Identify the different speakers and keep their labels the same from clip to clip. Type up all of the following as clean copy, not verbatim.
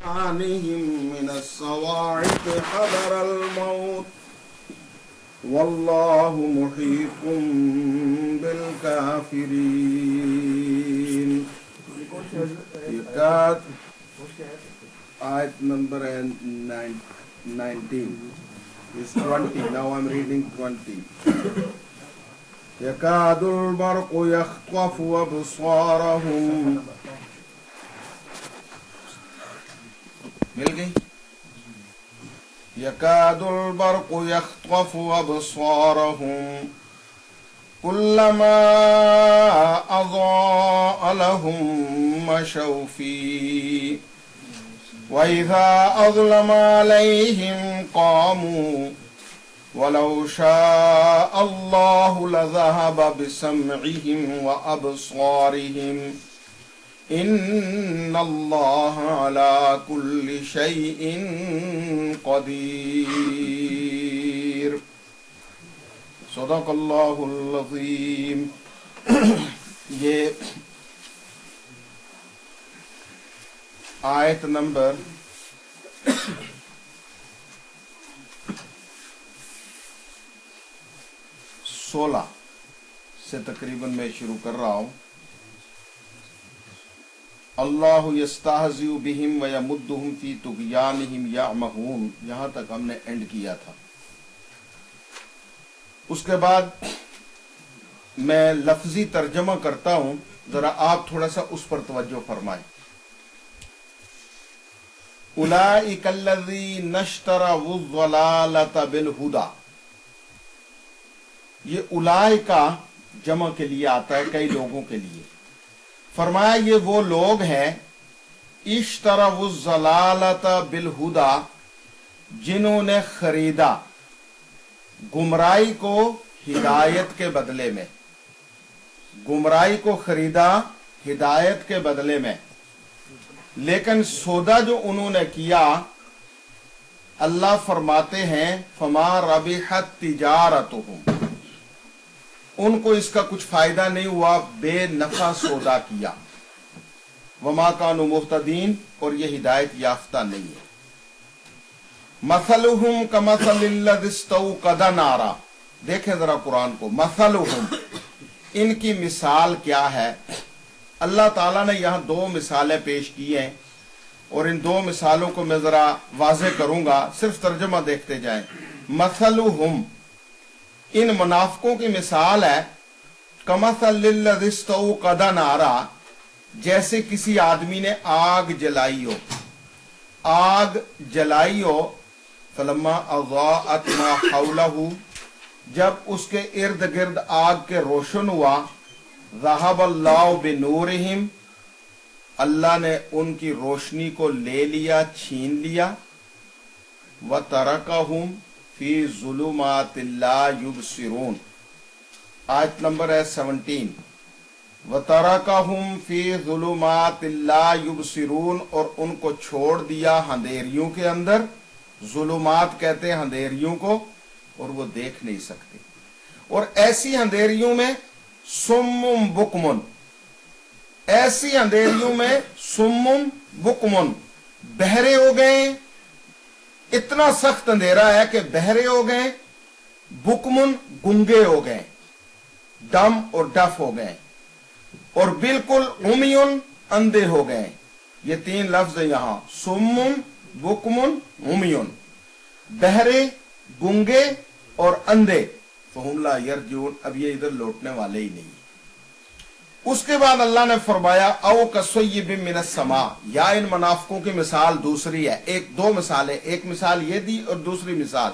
Speaker 1: عنهم من الصواعق حذر الموت والله محيط بالكافرين. Ayat number 19 is 20. Now I'm reading 20. يكاد البرق يخطف أبصارهم. مل گئی. يكاد البرق يخطف أبصارهم كلما أضاء لهم مشوا فيه وإذا أظلم عليهم قاموا ولو شاء الله لذهب بسمعهم وأبصارهم إن الله على كل شيء قدير. صدق اللہ العظیم. یہ آیت نمبر 16 سے تقریباً میں شروع کر رہا ہوں. اللہ یستہزئ بہم ویمدہم فی طغیانہم یعمہون، یہاں تک ہم نے اینڈ کیا تھا. اس کے بعد میں لفظی ترجمہ کرتا ہوں، ذرا آپ تھوڑا سا اس پر توجہ فرمائیں. اولئک الذین اشتروا الضلالۃ بالہدی، یہ اولئکا جمع کے لیے آتا ہے، کئی لوگوں کے لیے. فرمایا یہ وہ لوگ ہیں اشتروا الضلالۃ بالہدی، جنہوں نے خریدا گمراہی کو ہدایت کے بدلے میں، گمراہی کو خریدا ہدایت کے بدلے میں. لیکن سودا جو انہوں نے کیا، اللہ فرماتے ہیں فما ربحت تجارتہم، ان کو اس کا کچھ فائدہ نہیں ہوا، بے نفع سودا کیا. وما کانوا مہتدین، اور یہ ہدایت یافتہ نہیں ہے. مثلہم کمثل الذی استوقد نارا، دیکھیں ذرا قرآن کو. مثلہم، ان کی مثال کیا ہے؟ اللہ تعالیٰ نے یہاں دو مثالیں پیش کی ہیں، اور ان دو مثالوں کو میں ذرا واضح کروں گا، صرف ترجمہ دیکھتے جائیں. مثلہم، ان منافقوں کی مثال ہے کمثل الذی استوقد نارا، جیسے کسی آدمی نے آگ جلائی ہو. آگ جلائی ہو، فلما اضاءت ما حولہ، جب اس کے ارد گرد آگ کے روشن ہوا، ذہب اللہ بنورہم، اللہ نے ان کی روشنی کو لے لیا، چھین لیا. وترکہم فی ظلمات لا یبصرون، آیت نمبر ہے 17. وترکہم فی ظلمات لا یبصرون، اور ان کو چھوڑ دیا اندھیریوں کے اندر. ظلمات کہتے ہیں اندھیریوں کو، اور وہ دیکھ نہیں سکتے. اور ایسی اندھیریوں میں سمم بکمن، ایسی اندھیریوں میں سمم بکمن، بہرے ہو گئے. اتنا سخت اندھیرا ہے کہ بہرے ہو گئے، بکمن گنگے ہو گئے، ڈم اور ڈف ہو گئے، اور بالکل عمیون اندھے ہو گئے. یہ تین لفظ ہیں یہاں، سمم بکمن عمیون، بہرے، گنگے اور اندھے. فہم لا یرجعون، اب یہ ادھر لوٹنے والے ہی نہیں. اس کے بعد اللہ نے فرمایا او کصیب من السماء، یا ان منافقوں کی مثال دوسری ہے. دو مثالیں، ایک مثال یہ دی اور دوسری مثال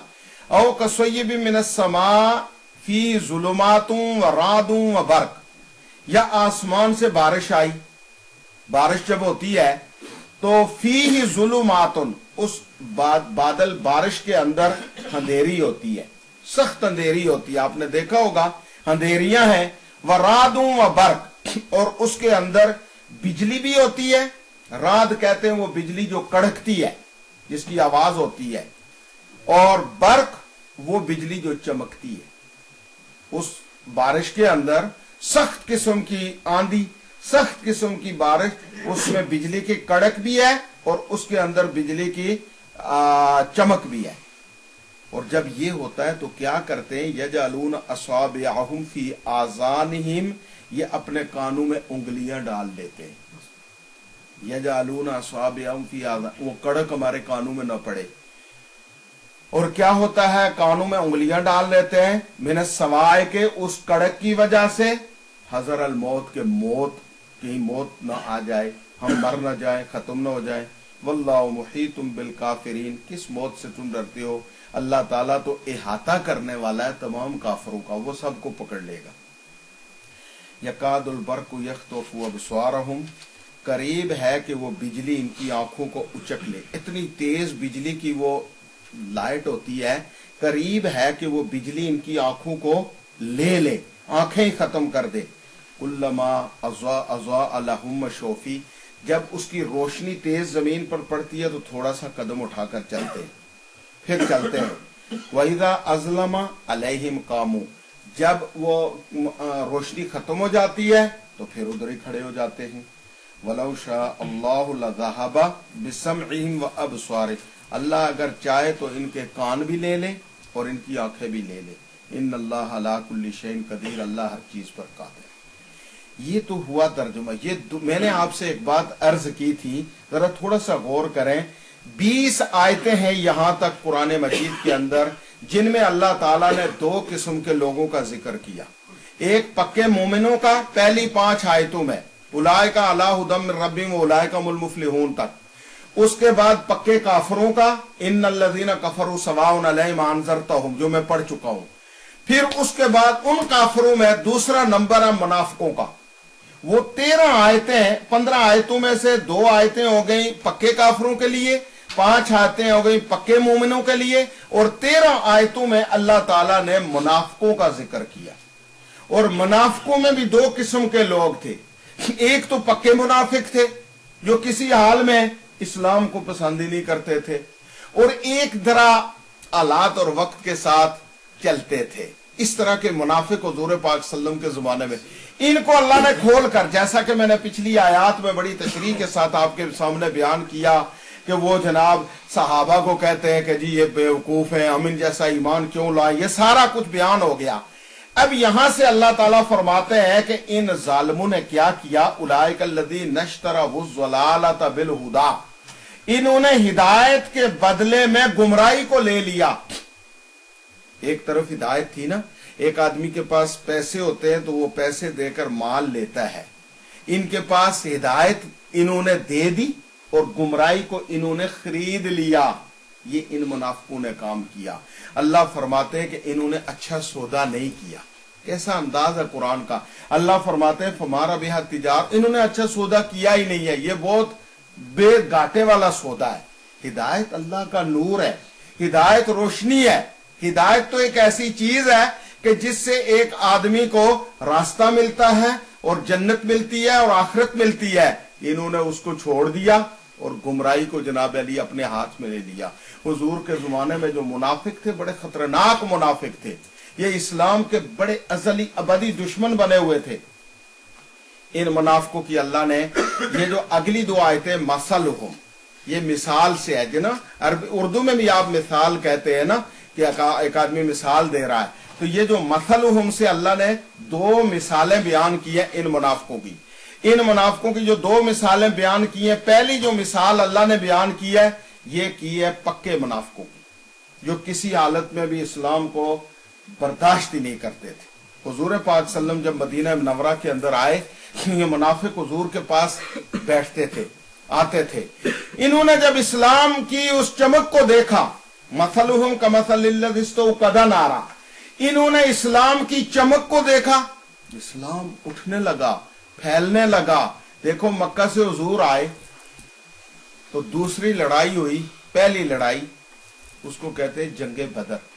Speaker 1: او کصیب من السماء فی ظلمات ورعد وبرق، یا آسمان سے بارش آئی. بارش جب ہوتی ہے تو فیہ ظلمات، اس بادل بارش کے اندر اندھیری ہوتی ہے، سخت اندھیری ہوتی ہے. آپ نے دیکھا ہوگا اندھیریاں ہیں. ورعد وبرق، اور اس کے اندر بجلی بھی ہوتی ہے. رعد کہتے ہیں وہ بجلی جو کڑکتی ہے، جس کی آواز ہوتی ہے. اور برق وہ بجلی جو چمکتی ہے. اس بارش کے اندر سخت قسم کی آندھی، سخت قسم کی بارش، اس میں بجلی کی کڑک بھی ہے اور اس کے اندر بجلی کی چمک بھی ہے. اور جب یہ ہوتا ہے تو کیا کرتے ہیں؟ یجعلون اصابعہم فی آذانہم، یہ اپنے کانوں میں انگلیاں ڈال دیتے ہیں. یجعلون اصابعہم فی آذان، وہ کڑک ہمارے کانوں میں نہ پڑے. اور کیا ہوتا ہے؟ کانوں میں انگلیاں ڈال لیتے ہیں من السماع، کے اس کڑک کی وجہ سے، حذر الموت، کے موت، کہیں موت نہ آ جائے، ہم مر نہ جائیں، ختم نہ ہو جائیں. واللہ محیط بالکافرین، کس موت سے تم ڈرتے ہو؟ اللہ تعالیٰ تو احاطہ کرنے والا ہے تمام کافروں کا، وہ سب کو پکڑ لے گا. یکاد البرق یخطف ابصارہم، قریب ہے کہ وہ بجلی ان کی آنکھوں کو اچک لے. اتنی تیز بجلی کی وہ لائٹ ہوتی ہے، قریب ہے کہ وہ بجلی ان کی آنکھوں کو لے لے، آنکھیں ہی ختم کر دے. کلما اضاء لہم مشوا، جب اس کی روشنی تیز زمین پر پڑتی ہے تو تھوڑا سا قدم اٹھا کر چلتے ہیں، پھر چلتے ہیں. وَإِذَا أَظْلَمَ عَلَيْهِمْ قَامُوا، جب وہ روشنی ختم ہو جاتی ہے تو پھر ادھر ہی کھڑے ہو جاتے ہیں. وَلَوْ شَاءَ اللَّهُ لَذَهَبَ بِسَمْعِهِمْ وَأَبْصَارِهِمْ، اللہ اگر چاہے تو ان کے کان بھی لے لے اور ان کی آنکھیں بھی لے لے. ان اللہ علی کل شیء قدیر، اللہ ہر چیز پر قادر. یہ تو ہوا ترجمہ. یہ میں نے آپ سے ایک بات عرض کی تھی، ذرا تھوڑا سا غور کریں. 20 آیتیں ہیں یہاں تک قرآن مجید کے اندر جن میں اللہ تعالیٰ نے 2 قسم کے لوگوں کا ذکر کیا. ایک پکے مومنوں کا پہلی 5 آیتوں میں، اولئک علی ھدی من ربہم واولئک ھم المفلحون تک. اس کے بعد پکے کافروں کا ان الذین کفروا سواء علیہم انذرتہم، جو میں پڑھ چکا ہوں. پھر اس کے بعد ان کافروں میں دوسرا نمبر ہے منافقوں کا. وہ 13 آیتیں، 15 آیتوں میں سے 2 آیتیں ہو گئیں پکے کافروں کے لیے، 5 آیتیں ہو گئیں پکے مومنوں کے لیے، اور 13 آیتوں میں اللہ تعالیٰ نے منافقوں کا ذکر کیا. اور منافقوں میں بھی 2 قسم کے لوگ تھے. ایک تو پکے منافق تھے جو کسی حال میں اسلام کو پسند ہی نہیں کرتے تھے، اور ایک ذرا حالات اور وقت کے ساتھ چلتے تھے. اس طرح کے منافق حضور پاک صلی اللہ علیہ وسلم کے زمانے میں، ان کو اللہ نے کھول کر، جیسا کہ میں نے پچھلی آیات میں بڑی تشریح کے ساتھ آپ کے سامنے بیان کیا کہ وہ جناب صحابہ کو کہتے ہیں کہ جی یہ بیوقوف ہیں، ہم ان جیسا ایمان کیوں لائیں، یہ سارا کچھ بیان ہو گیا. اب یہاں سے اللہ تعالیٰ فرماتے ہیں کہ ان ظالموں نے کیا کیا؟ اولئک الذین اشتروا الضلالۃ بالہدی، انہوں نے ہدایت کے بدلے میں گمراہی کو لے لیا. ایک طرف ہدایت تھی نا، ایک آدمی کے پاس پیسے ہوتے ہیں تو وہ پیسے دے کر مال لیتا ہے. ان کے پاس ہدایت انہوں نے دے دی اور گمراہی کو انہوں نے خرید لیا. یہ ان منافقوں نے کام کیا. اللہ فرماتے ہیں کہ انہوں نے اچھا سودا نہیں کیا. کیسا انداز ہے قرآن کا. اللہ فرماتے ہیں فمارا بہا تجارت، انہوں نے اچھا سودا کیا ہی نہیں ہے، یہ بہت بے گھاٹے والا سودا ہے. ہدایت اللہ کا نور ہے، ہدایت روشنی ہے. ہدایت تو ایک ایسی چیز ہے کہ جس سے ایک آدمی کو راستہ ملتا ہے اور جنت ملتی ہے اور آخرت ملتی ہے. انہوں نے اس کو چھوڑ دیا اور گمراہی کو جناب علی اپنے ہاتھ میں لے لیا. حضور کے زمانے میں جو منافق تھے بڑے خطرناک منافق تھے، یہ اسلام کے بڑے ازلی ابدی دشمن بنے ہوئے تھے. ان منافقوں کی اللہ نے یہ جو اگلی 2 آیتیں مثلہم، یہ مثال سے ہے جنا. اردو میں بھی آپ مثال کہتے ہیں نا کہ ایک آدمی مثال دے رہا ہے، تو یہ جو مثلہم سے اللہ نے 2 مثالیں بیان کی ہیں ان منافقوں کی. ان منافقوں کی جو 2 مثالیں بیان کی ہیں، پہلی جو مثال اللہ نے بیان کی ہے یہ کی ہے پکے منافقوں کی، جو کسی حالت میں بھی اسلام کو برداشت ہی نہیں کرتے تھے. حضور پاک صلی اللہ علیہ وسلم جب مدینہ منورہ کے اندر آئے، یہ منافق حضور کے پاس بیٹھتے تھے، آتے تھے. انہوں نے جب اسلام کی اس چمک کو دیکھا، مثلہم کمثل الذی استوقد نارا، انہوں نے اسلام کی چمک کو دیکھا، اسلام اٹھنے لگا، پھیلنے لگا. دیکھو مکہ سے حضور آئے تو دوسری لڑائی ہوئی، پہلی لڑائی اس کو کہتے ہیں جنگ بدر،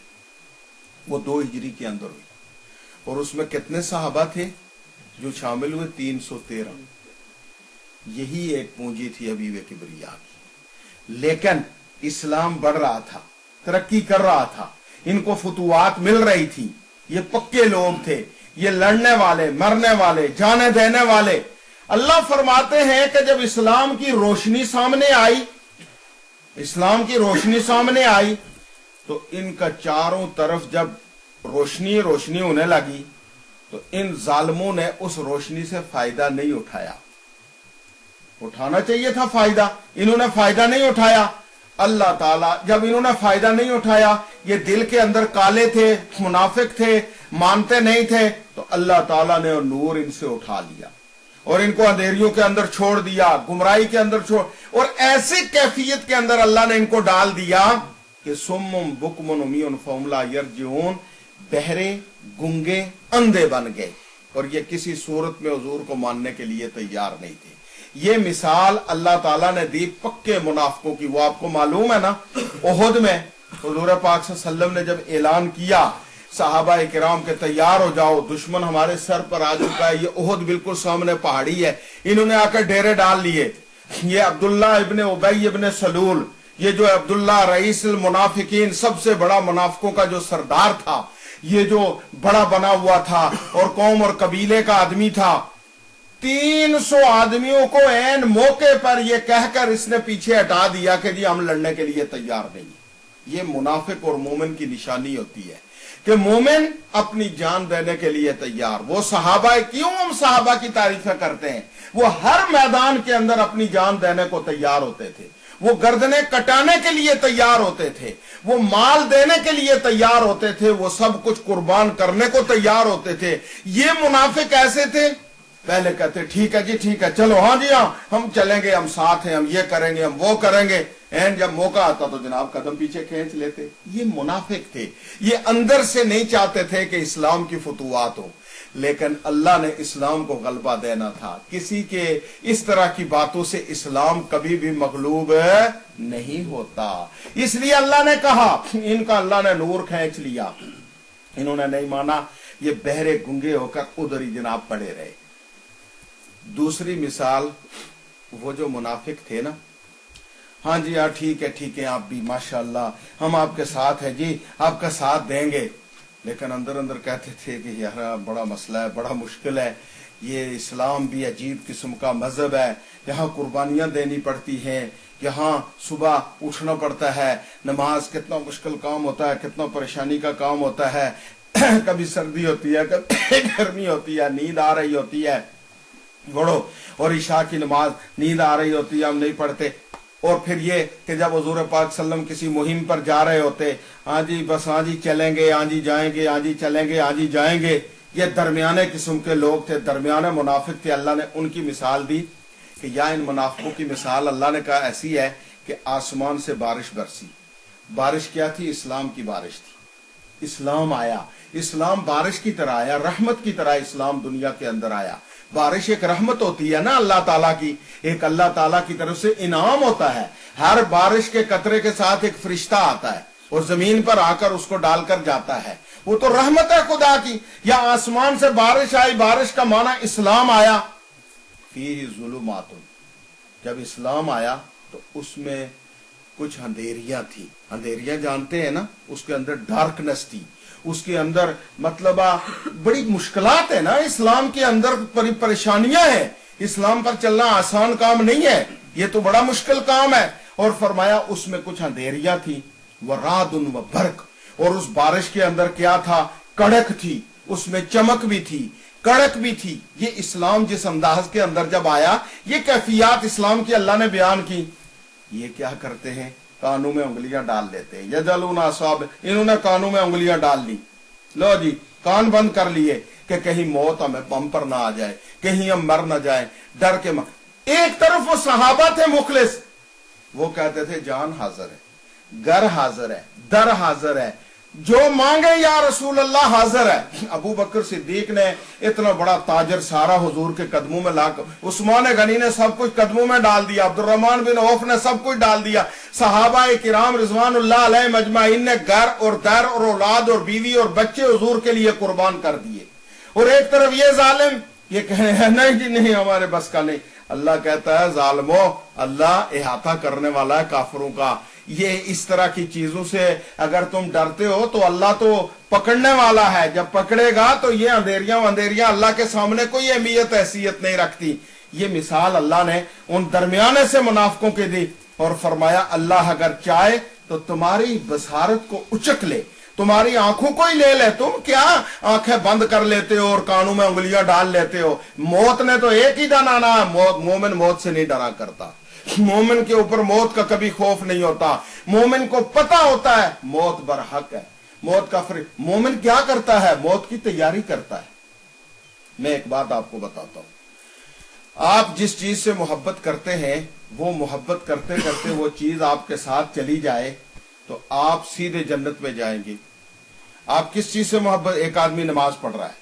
Speaker 1: وہ 2 ہجری کے اندر ہوئی. اور اس میں کتنے صحابہ تھے جو شامل ہوئے؟ 313. یہی ایک پونجی تھی حبیب کبریا کی. لیکن اسلام بڑھ رہا تھا، ترقی کر رہا تھا، ان کو فتوحات مل رہی تھی. یہ پکے لوگ تھے، یہ لڑنے والے، مرنے والے، جانے دینے والے. اللہ فرماتے ہیں کہ جب اسلام کی روشنی سامنے آئی تو ان کا چاروں طرف جب روشنی ہونے لگی تو ان ظالموں نے اس روشنی سے فائدہ نہیں اٹھایا. اٹھانا چاہیے تھا فائدہ، انہوں نے فائدہ نہیں اٹھایا. اللہ تعالیٰ جب انہوں نے فائدہ نہیں اٹھایا، یہ دل کے اندر کالے تھے، منافق تھے، مانتے نہیں تھے، تو اللہ تعالیٰ نے نور ان سے اٹھا لیا اور ان کو اندھیریوں کے اندر چھوڑ دیا، گمراہی کے اندر اور ایسی کیفیت کے اندر اللہ نے ان کو ڈال دیا کہ سمم بکمن عمی فہم لا یرجعون، بہرے، گنگے، اندھے بن گئے اور یہ کسی صورت میں حضور کو ماننے کے لیے تیار نہیں تھے. یہ مثال اللہ تعالیٰ نے دی پکے منافقوں کی. وہ آپ کو معلوم ہے نا، احد میں حضور پاک صلی اللہ علیہ وسلم نے جب اعلان کیا صحابہ کرام کے تیار ہو جاؤ، دشمن ہمارے سر پر آ چکا ہے، یہ احد بالکل سامنے پہاڑی ہے، انہوں نے آ کر ڈیرے ڈال لیے. یہ عبداللہ ابن ابی ابن سلول، یہ جو عبداللہ رئیس المنافقین، سب سے بڑا منافقوں کا جو سردار تھا، یہ جو بڑا بنا ہوا تھا اور قوم اور قبیلے کا آدمی تھا، 300 آدمیوں کو عین موقع پر یہ کہہ کر اس نے پیچھے ہٹا دیا کہ جی ہم لڑنے کے لیے تیار نہیں. یہ منافق اور مومن کی نشانی ہوتی ہے کہ مومن اپنی جان دینے کے لیے تیار. وہ صحابہ، کیوں ہم صحابہ کی تعریفیں کرتے ہیں؟ وہ ہر میدان کے اندر اپنی جان دینے کو تیار ہوتے تھے، وہ گردنیں کٹانے کے لیے تیار ہوتے تھے، وہ مال دینے کے لیے تیار ہوتے تھے، وہ سب کچھ قربان کرنے کو تیار ہوتے تھے. یہ منافق ایسے تھے، پہلے کہتے ٹھیک ہے جی، ٹھیک ہے، چلو، ہاں جی ہاں، ہم چلیں گے، ہم ساتھ ہیں، ہم یہ کریں گے، ہم وہ کریں گے. جب موقع آتا تو جناب قدم پیچھے کھینچ لیتے. یہ منافق تھے، یہ اندر سے نہیں چاہتے تھے کہ اسلام کی فتوحات ہو، لیکن اللہ نے اسلام کو غلبہ دینا تھا. کسی کے اس طرح کی باتوں سے اسلام کبھی بھی مغلوب نہیں ہوتا. اس لیے اللہ نے کہا، ان کا اللہ نے نور کھینچ لیا، انہوں نے نہیں مانا، یہ بہرے گنگے ہو کر ادھر ہی جناب پڑے رہے. دوسری مثال، وہ جو منافق تھے نا، ہاں جی ہاں ٹھیک ہے آپ بھی ماشاءاللہ ہم آپ کے ساتھ ہیں جی، آپ کا ساتھ دیں گے، لیکن اندر اندر کہتے تھے کہ یار بڑا مسئلہ ہے، بڑا مشکل ہے، یہ اسلام بھی عجیب قسم کا مذہب ہے، یہاں قربانیاں دینی پڑتی ہیں، یہاں صبح اٹھنا پڑتا ہے، نماز کتنا مشکل کام ہوتا ہے، کتنا پریشانی کا کام ہوتا ہے، کبھی سردی ہوتی ہے، کبھی گرمی ہوتی ہے، نیند آ رہی ہوتی ہے بڑھو، اور عشاء کی نماز نیند آ رہی ہوتی ہے، ہم نہیں پڑھتے. اور پھر یہ کہ جب حضور پاک صلی اللہ علیہ وسلم کسی مہم پر جا رہے ہوتے، ہاں جی بس ہاں جی چلیں گے، ہاں جی جائیں گے، ہاں جی چلیں گے، ہاں جی جائیں گے. یہ درمیانے قسم کے لوگ تھے، درمیانے منافق تھے. اللہ نے ان کی مثال دی کہ یا ان منافقوں کی مثال اللہ نے کہا ایسی ہے کہ آسمان سے بارش برسی. بارش کیا تھی؟ اسلام کی بارش تھی. اسلام آیا، اسلام بارش کی طرح آیا، رحمت کی طرح اسلام دنیا کے اندر آیا. بارش ایک رحمت ہوتی ہے نا اللہ تعالیٰ کی، ایک اللہ تعالیٰ کی طرف سے انعام ہوتا ہے. ہر بارش کے قطرے کے ساتھ ایک فرشتہ آتا ہے اور زمین پر آ کر اس کو ڈال کر جاتا ہے، وہ تو رحمت ہے خدا کی. یا آسمان سے بارش آئی، بارش کا معنی اسلام آیا. فیہ ظلمات، جب اسلام آیا تو اس میں کچھ اندھیریاں تھی. اندھیریاں جانتے ہیں نا، اس کے اندر ڈارکنس تھی، اس کے اندر مطلب بڑی مشکلات ہے نا، اسلام کے اندر پریشانیاں ہیں. اسلام پر چلنا آسان کام نہیں ہے، یہ تو بڑا مشکل کام ہے. اور فرمایا اس میں کچھ اندھیریاں تھی، ورعد و برق، اور اس بارش کے اندر کیا تھا؟ کڑک تھی، اس میں چمک بھی تھی، کڑک بھی تھی. یہ اسلام جس انداز کے اندر جب آیا، یہ کیفیات اسلام کی اللہ نے بیان کی. یہ کیا کرتے ہیں؟ کانوں میں انگلیاں ڈال لیتے ہیں. یجعلون اصابع، انہوں نے کانوں میں انگلیاں ڈال لی، لو جی کان بند کر لیے کہ کہیں موت ہم پر نہ آ جائے، کہیں ہم مر نہ جائیں، ڈر کے ایک طرف وہ صحابہ تھے مخلص، وہ کہتے تھے جان حاضر ہے، گھر حاضر ہے، در حاضر ہے، جو مانگے یا رسول اللہ حاضر ہے. ابو بکر صدیق نے اتنا بڑا تاجر سارا حضور کے قدموں میں لا کر، عثمان غنی نے سب کچھ قدموں میں ڈال دیا، عبد الرحمن بن عوف نے سب کچھ ڈال دیا، صحابہ کرام رضوان اللہ علیہ مجمعین نے گھر اور در اور اولاد اور بیوی اور بچے حضور کے لیے قربان کر دیے. اور ایک طرف یہ ظالم یہ کہے ہیں نہیں جی نہیں ہمارے بس کا نہیں. اللہ کہتا ہے ظالمو، اللہ احاطہ کرنے والا ہے کافروں کا. یہ اس طرح کی چیزوں سے اگر تم ڈرتے ہو تو اللہ تو پکڑنے والا ہے، جب پکڑے گا تو یہ اندھیریاں اللہ کے سامنے کوئی اہمیت حیثیت نہیں رکھتی. یہ مثال اللہ نے ان درمیانے سے منافقوں کے دی اور فرمایا اللہ اگر چاہے تو تمہاری بصارت کو اچک لے، تمہاری آنکھوں کو ہی لے لے، تم کیا آنکھیں بند کر لیتے ہو اور کانوں میں انگلیاں ڈال لیتے ہو؟ موت نے تو ایک ہی ڈرانا ہے، مومن موت سے نہیں ڈرا کرتا، مومن کے اوپر موت کا کبھی خوف نہیں ہوتا، مومن کو پتا ہوتا ہے موت برحق ہے، موت کا مومن کیا کرتا ہے؟ موت کی تیاری کرتا ہے۔ میں ایک بات آپ کو بتاتا ہوں، آپ جس چیز سے محبت کرتے ہیں وہ محبت کرتے کرتے وہ چیز آپ کے ساتھ چلی جائے تو آپ سیدھے جنت میں جائیں گے۔ آپ کس چیز سے محبت؟ ایک آدمی نماز پڑھ رہا ہے،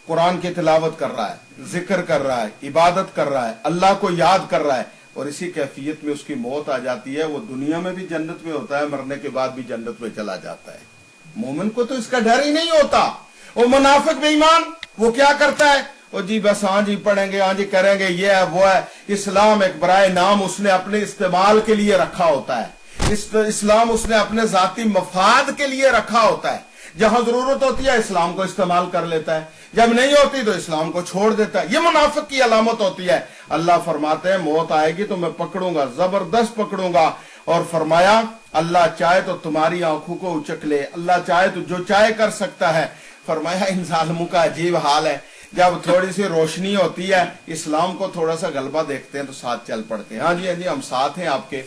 Speaker 1: قرآن کی تلاوت کر رہا ہے، ذکر کر رہا ہے، عبادت کر رہا ہے، اللہ کو یاد کر رہا ہے، اور اسی کیفیت میں اس کی موت آ جاتی ہے، وہ دنیا میں بھی جنت میں ہوتا ہے، مرنے کے بعد بھی جنت میں چلا جاتا ہے۔ مومن کو تو اس کا ڈر ہی نہیں ہوتا۔ وہ منافق بے ایمان وہ کیا کرتا ہے؟ وہ جی بس ہاں جی پڑھیں گے، ہاں جی کریں گے، یہ ہے وہ ہے۔ اسلام ایک برائے نام اس نے اپنے استعمال کے لیے رکھا ہوتا ہے، اسلام اس نے اپنے ذاتی مفاد کے لیے رکھا ہوتا ہے۔ جہاں ضرورت ہوتی ہے اسلام کو استعمال کر لیتا ہے، جب نہیں ہوتی تو اسلام کو چھوڑ دیتا ہے۔ یہ منافق کی علامت ہوتی ہے۔ اللہ فرماتے ہیں موت آئے گی تو میں پکڑوں گا، زبردست پکڑوں گا، اور فرمایا اللہ چاہے تو تمہاری آنکھوں کو اچک لے، اللہ چاہے تو جو چاہے کر سکتا ہے۔ فرمایا ان ظالموں کا عجیب حال ہے، جب تھوڑی سی روشنی ہوتی ہے اسلام کو تھوڑا سا غلبہ دیکھتے ہیں تو ساتھ چل پڑتے ہیں۔ ہاں جی ہم ساتھ ہیں آپ کے،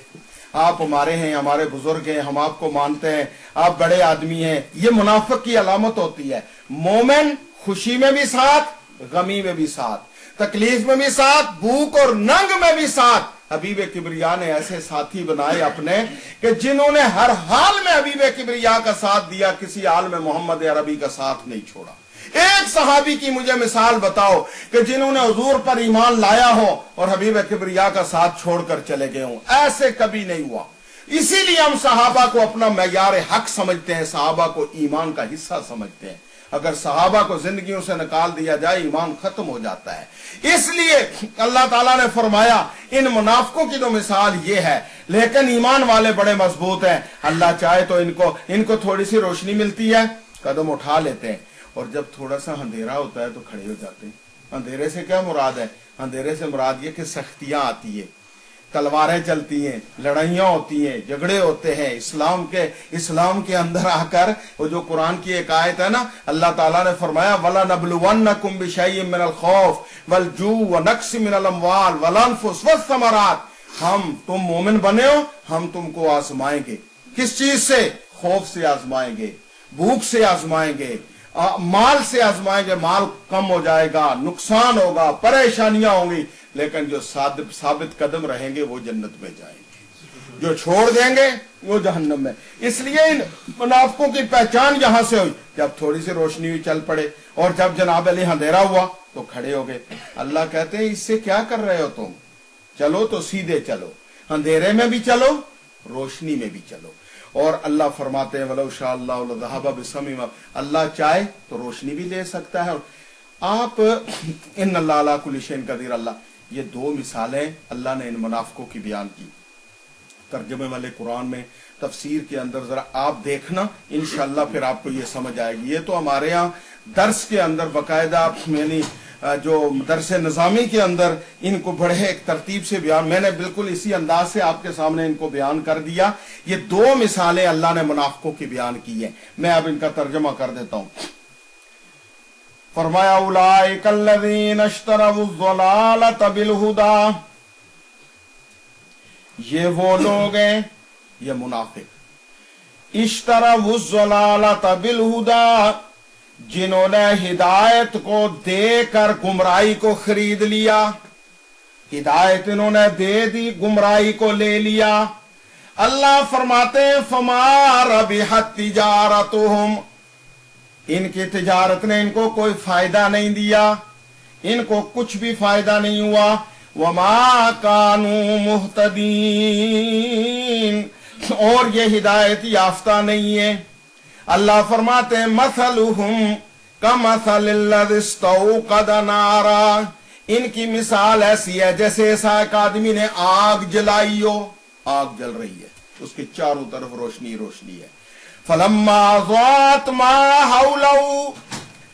Speaker 1: آپ ہمارے ہیں، ہمارے بزرگ ہیں، ہم آپ کو مانتے ہیں، آپ بڑے آدمی ہیں۔ یہ منافق کی علامت ہوتی ہے۔ مومن خوشی میں بھی ساتھ، غمی میں بھی ساتھ، تکلیف میں بھی ساتھ، بھوک اور ننگ میں بھی ساتھ۔ حبیب کبریا نے ایسے ساتھی بنائے اپنے کہ جنہوں نے ہر حال میں حبیب کبریا کا ساتھ دیا، کسی حال میں محمد عربی کا ساتھ نہیں چھوڑا۔ ایک صحابی کی مجھے مثال بتاؤ کہ جنہوں نے حضور پر ایمان لایا ہو اور حبیب کبریا کا ساتھ چھوڑ کر چلے گئے ہوں، ایسے کبھی نہیں ہوا۔ اسی لیے ہم صحابہ کو اپنا معیار حق سمجھتے ہیں، صحابہ کو ایمان کا حصہ سمجھتے ہیں۔ اگر صحابہ کو زندگیوں سے نکال دیا جائے ایمان ختم ہو جاتا ہے۔ اس لیے اللہ تعالیٰ نے فرمایا ان منافقوں کی تو مثال یہ ہے، لیکن ایمان والے بڑے مضبوط ہیں۔ اللہ چاہے تو ان کو تھوڑی سی روشنی ملتی ہے، قدم اٹھا لیتے ہیں، اور جب تھوڑا سا اندھیرا ہوتا ہے تو کھڑے ہو جاتے ہیں۔ اندھیرے سے کیا مراد ہے؟ اندھیرے سے مراد یہ کہ سختیاں آتی ہیں، تلواریں چلتی ہیں، لڑائیاں ہوتی ہیں، جھگڑے ہوتے ہیں۔ اسلام کے اندر آ کر وہ جو قرآن کی ایک آیت ہے نا، اللہ تعالیٰ نے فرمایا وَلَنَبْلُوَنَّكُمْ بِشَيْءٍ مِّنَ الْخَوْفِ وَالْجُوعِ وَنَقْصٍ مِّنَ الْأَمْوَالِ وَالْأَنفُسِ وَالثَّمَرَاتِ، ہم مومن بنے ہو، ہم تم کو آزمائیں گے۔ کس چیز سے؟ خوف سے آزمائیں گے، بھوک سے آزمائیں گے، مال سے آزمائیں گے، مال کم ہو جائے گا، نقصان ہوگا، پریشانیاں ہوں گی، لیکن جو ثابت قدم رہیں گے وہ جنت میں جائیں گے، جو چھوڑ دیں گے وہ جہنم میں۔ اس لیے ان منافقوں کی پہچان یہاں سے ہوئی، جب تھوڑی سی روشنی ہوئی چل پڑے، اور جب جناب علی اندھیرا ہوا تو کھڑے ہو گئے۔ اللہ کہتے ہیں اس سے کیا کر رہے ہو تم؟ چلو تو سیدھے چلو، اندھیرے میں بھی چلو، روشنی میں بھی چلو۔ اور اللہ فرماتے ہیں وَلَوْ شَاءَ اللَّهُ لَذَهَبَ بِسَمْعِهِمْ، اللہ چاہے تو روشنی بھی لے سکتا ہے۔ آپ ان اللہ علی کل شیء قدیر، اللہ، یہ دو مثالیں اللہ نے ان منافقوں کی بیان کی۔ ترجمے والے قرآن میں تفسیر کے اندر ذرا آپ دیکھنا، انشاءاللہ پھر آپ کو یہ سمجھ آئے گی۔ یہ تو ہمارے ہاں درس کے اندر باقاعدہ، یعنی جو درس نظامی کے اندر ان کو بڑے ایک ترتیب سے بیان، میں نے بالکل اسی انداز سے آپ کے سامنے ان کو بیان کر دیا۔ یہ دو مثالیں اللہ نے منافقوں کی بیان کی ہیں، میں اب ان کا ترجمہ کر دیتا ہوں۔ فرمایا اولئک الذین اشتروا الضلالۃ بالہدی، یہ وہ لوگ ہیں، یہ منافق، اشتروا الضلالۃ بالہدی، جنہوں نے ہدایت کو دے کر گمراہی کو خرید لیا۔ ہدایت انہوں نے دے دی، گمراہی کو لے لیا۔ اللہ فرماتے ہیں فما ربحت تجارتہم، ان کی تجارت نے ان کو کوئی فائدہ نہیں دیا، ان کو کچھ بھی فائدہ نہیں ہوا۔ وما کانوا مہتدین، اور یہ ہدایت یافتہ نہیں ہے۔ اللہ فرماتے ہیں مثلہم کمثل الذی استوقد نارا، ان کی مثال ایسی ہے جیسے ایسا ایک آدمی نے آگ جلائی ہو، آگ جل رہی ہے، اس کے چاروں طرف روشنی روشنی ہے۔ فلما اضاءت ما حولہ،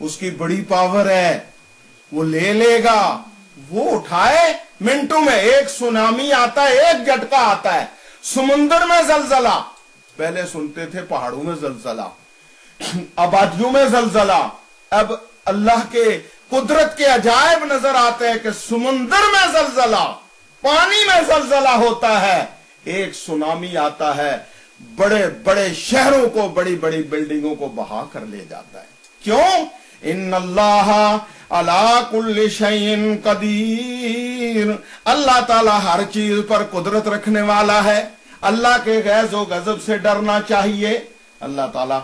Speaker 1: اس کی بڑی پاور ہے، وہ لے لے گا، وہ اٹھائے منٹوں میں۔ ایک سونامی آتا ہے، ایک جھٹکا آتا ہے، سمندر میں زلزلہ، پہلے سنتے تھے پہاڑوں میں زلزلہ، آبادیوں میں زلزلہ، اب اللہ کے قدرت کے عجائب نظر آتے ہیں کہ سمندر میں زلزلہ، پانی میں زلزلہ ہوتا ہے، ایک سونامی آتا ہے، بڑے بڑے شہروں کو، بڑی بڑی بلڈنگوں کو بہا کر لے جاتا ہے۔ کیوں؟ ان اللہ علی کل شیء قدیر، اللہ تعالی ہر چیز پر قدرت رکھنے والا ہے۔ اللہ کے غیظ و غضب سے ڈرنا چاہیے۔ اللہ تعالی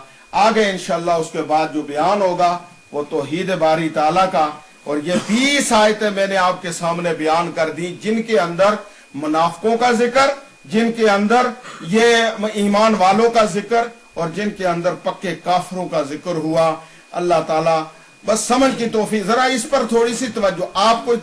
Speaker 1: آگے انشاءاللہ اس کے بعد جو بیان ہوگا وہ توحید باری تعالیٰ کا، اور یہ 20 آیتیں میں نے آپ کے سامنے بیان کر دی، جن کے اندر منافقوں کا ذکر، جن کے اندر یہ ایمان والوں کا ذکر، اور جن کے اندر پکے کافروں کا ذکر ہوا۔ اللہ تعالیٰ بس سمجھ کی توفیق، ذرا اس پر تھوڑی سی توجہ آپ کو